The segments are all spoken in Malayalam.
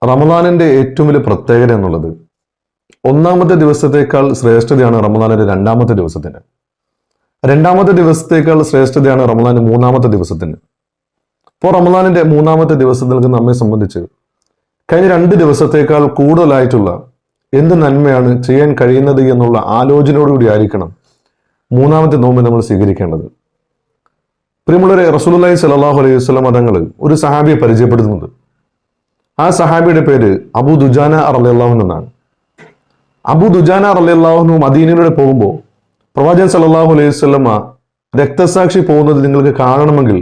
റമദാനിന്റെ ഏറ്റവും വലിയ പ്രത്യേകത എന്നുള്ളത് ഒന്നാമത്തെ ദിവസത്തേക്കാൾ ശ്രേഷ്ഠതയാണ് റമദാനിന്റെ രണ്ടാമത്തെ ദിവസത്തിന്. രണ്ടാമത്തെ ദിവസത്തേക്കാൾ ശ്രേഷ്ഠതയാണ് റമദാന്റെ മൂന്നാമത്തെ ദിവസത്തിന്. ഇപ്പോൾ റമദാനിന്റെ മൂന്നാമത്തെ ദിവസത്തിലേക്ക് നമ്മെ സംബന്ധിച്ച് കഴിഞ്ഞ 2 ദിവസത്തേക്കാൾ കൂടുതലായിട്ടുള്ള എന്ത് നന്മയാണ് ചെയ്യാൻ കഴിയുന്നത് എന്നുള്ള ആലോചനയോടുകൂടി ആയിരിക്കണം മൂന്നാമത്തെ നോമ്പ് നമ്മൾ സ്വീകരിക്കേണ്ടത്. പ്രിയമുള്ളവരെ, റസൂലുള്ളാഹി സ്വല്ലല്ലാഹു അലൈഹി വസല്ലം തങ്ങൾ ഒരു സഹാബിയെ പരിചയപ്പെടുത്തുന്നുണ്ട്. ആ സഹാബിയുടെ പേര് അബൂ ദുജാന റളിയല്ലാഹു അൻഹു എന്നാണ്. അബൂ ദുജാന റളിയല്ലാഹു അൻഹു മദീനയിലൂടെ പോകുമ്പോൾ പ്രവാചകൻ സല്ലല്ലാഹു അലൈഹി വസല്ലമ രക്തസാക്ഷി പോകുന്നത് നിങ്ങൾക്ക് കാണണമെങ്കിൽ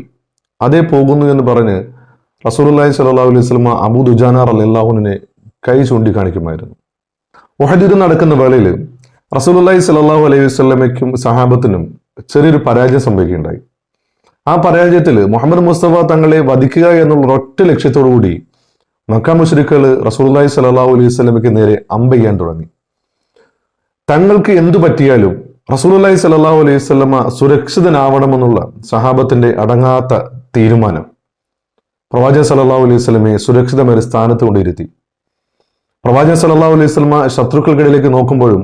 അതേ പോകുന്നു എന്ന് പറഞ്ഞ് റസൂലുള്ളാഹി സ്വല്ലല്ലാഹു അലൈഹി വസല്ലമ അബൂ ദുജാന റളിയല്ലാഹു അൻഹുവിനെ കൈ ചൂണ്ടിക്കാണിക്കുമായിരുന്നു. ഉഹദ് യുദ്ധം നടക്കുന്ന വേളയിൽ റസൂലുള്ളാഹി സ്വല്ലല്ലാഹു അലൈഹി വസല്ലമയ്ക്കും സഹാബത്തിനും ചെറിയൊരു പരാജയം സംഭവിക്കുകയുണ്ടായി. ആ പരാജയത്തിൽ മുഹമ്മദ് മുസ്തഫ തങ്ങളെ വധിക്കുക എന്നുള്ള ഒറ്റ ലക്ഷ്യത്തോടു കൂടി മക്ക മുശ്രിക്കുകൾ റസൂലുള്ളാഹി സ്വല്ലല്ലാഹു അലൈഹി വസല്ലമയ്ക്ക് നേരെ അമ്പെയ്യാൻ തുടങ്ങി. തങ്ങൾക്ക് എന്തു പറ്റിയാലും റസൂലുള്ളാഹി സ്വല്ലല്ലാഹു അലൈഹി വസല്ലമ സുരക്ഷിതനാവണമെന്നുള്ള സഹാബത്തിന്റെ അടങ്ങാത്ത തീരുമാനം പ്രവാചകൻ സല്ലല്ലാഹു അലൈഹി വസല്ലമയെ സുരക്ഷിതമായ ഒരു സ്ഥാനത്ത് കൊണ്ടിരുത്തി. പ്രവാചകൻ സല്ലല്ലാഹു അലൈഹി വസല്ലമ ശത്രുക്കൾക്കിടയിലേക്ക് നോക്കുമ്പോഴും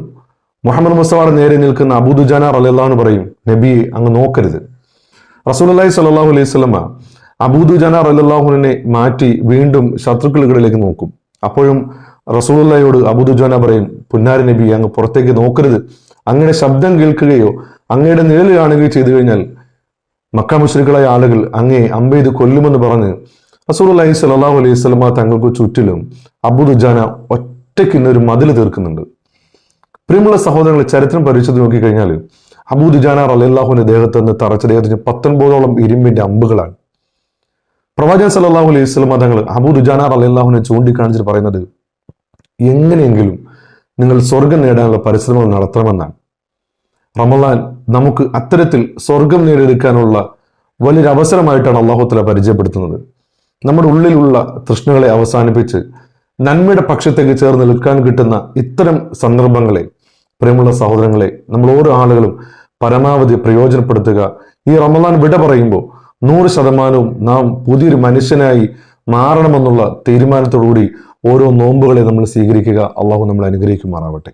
മുഹമ്മദ് മുസ്തഫയുടെ നേരെ നിൽക്കുന്ന അബൂ ദുജാന റളിയല്ലാഹു അൻഹു പറയും, നബിയെ അങ്ങ് നോക്കരുത്. റസൂലുള്ളാഹി സ്വല്ലല്ലാഹു അലൈഹി വസല്ലമ അബൂ ദുജാന റളിയല്ലാഹു അൻഹുവിനെ മാറ്റി വീണ്ടും ശത്രുക്കൾക്കിടയിലേക്ക് നോക്കും. അപ്പോഴും റസൂലുള്ളാഹിയോട് അബൂ ദുജാന പറയും, പുന്നാര നബി അങ്ങ് പുറത്തേക്ക് നോക്കരുത്. അങ്ങയുടെ ശബ്ദം കേൾക്കുകയോ അങ്ങയുടെ നിഴൽ കാണുകയോ ചെയ്തു കഴിഞ്ഞാൽ മക്ക മുശ്രിക്കുകളായ ആളുകൾ അങ്ങേ അമ്പെയ്ത് കൊല്ലുമെന്ന് പറഞ്ഞ് റസൂലുള്ളാഹി സ്വല്ലല്ലാഹു അലൈഹി വസല്ലമ തങ്ങൾക്ക് ചുറ്റിലും അബൂ ദുജാന ഒറ്റയ്ക്ക് ഇന്നൊരു മതിൽ തീർക്കുന്നുണ്ട്. പ്രിയമുള്ള സഹോദരങ്ങളെ, ചരിത്രം പരിശോധിച്ച് നോക്കിക്കഴിഞ്ഞാൽ അബൂ ദുജാന റളിയല്ലാഹു അൻഹുവിന്റെ ദേഹത്ത് നിന്ന് തറച്ച ദേഹത്തിന് 19ഓളം ഇരുമ്പിന്റെ അമ്പുകളാണ്. പ്രവാചകൻ സല്ലല്ലാഹു അലൈഹി വസല്ലമ തങ്ങൾ അബൂ ദുജാന റളിയല്ലാഹു അൻഹുവിനെ ചൂണ്ടിക്കാണിച്ചിട്ട് പറയുന്നത്, എങ്ങനെയെങ്കിലും നിങ്ങൾ സ്വർഗം നേടാനുള്ള പരിശ്രമങ്ങൾ നടത്തണമെന്നാണ്. റമദാൻ നമുക്ക് അത്തരത്തിൽ സ്വർഗം നേടിയെടുക്കാനുള്ള വലിയൊരു അവസരമായിട്ടാണ് അല്ലാഹു തആല പരിചയപ്പെടുത്തുന്നത്. നമ്മുടെ ഉള്ളിലുള്ള തൃഷ്ണകളെ അവസാനിപ്പിച്ച് നന്മയുടെ പക്ഷത്തേക്ക് ചേർന്ന് നിൽക്കാൻ കിട്ടുന്ന ഇത്തരം സന്ദർഭങ്ങളെ, പ്രിയമുള്ള സഹോദരങ്ങളെ, നമ്മൾ ഓരോ ആളുകളും പരമാവധി പ്രയോജനപ്പെടുത്തുക. ഈ റമദാൻ വിട പറയുമ്പോൾ 100% നാം പുതിയൊരു മനുഷ്യനായി മാറണമെന്നുള്ള തീരുമാനത്തോടുകൂടി ഓരോ നോമ്പുകളെ നമ്മൾ സ്വീകരിക്കുക. അള്ളാഹു നമ്മളെ അനുഗ്രഹിക്കുമാറാവട്ടെ.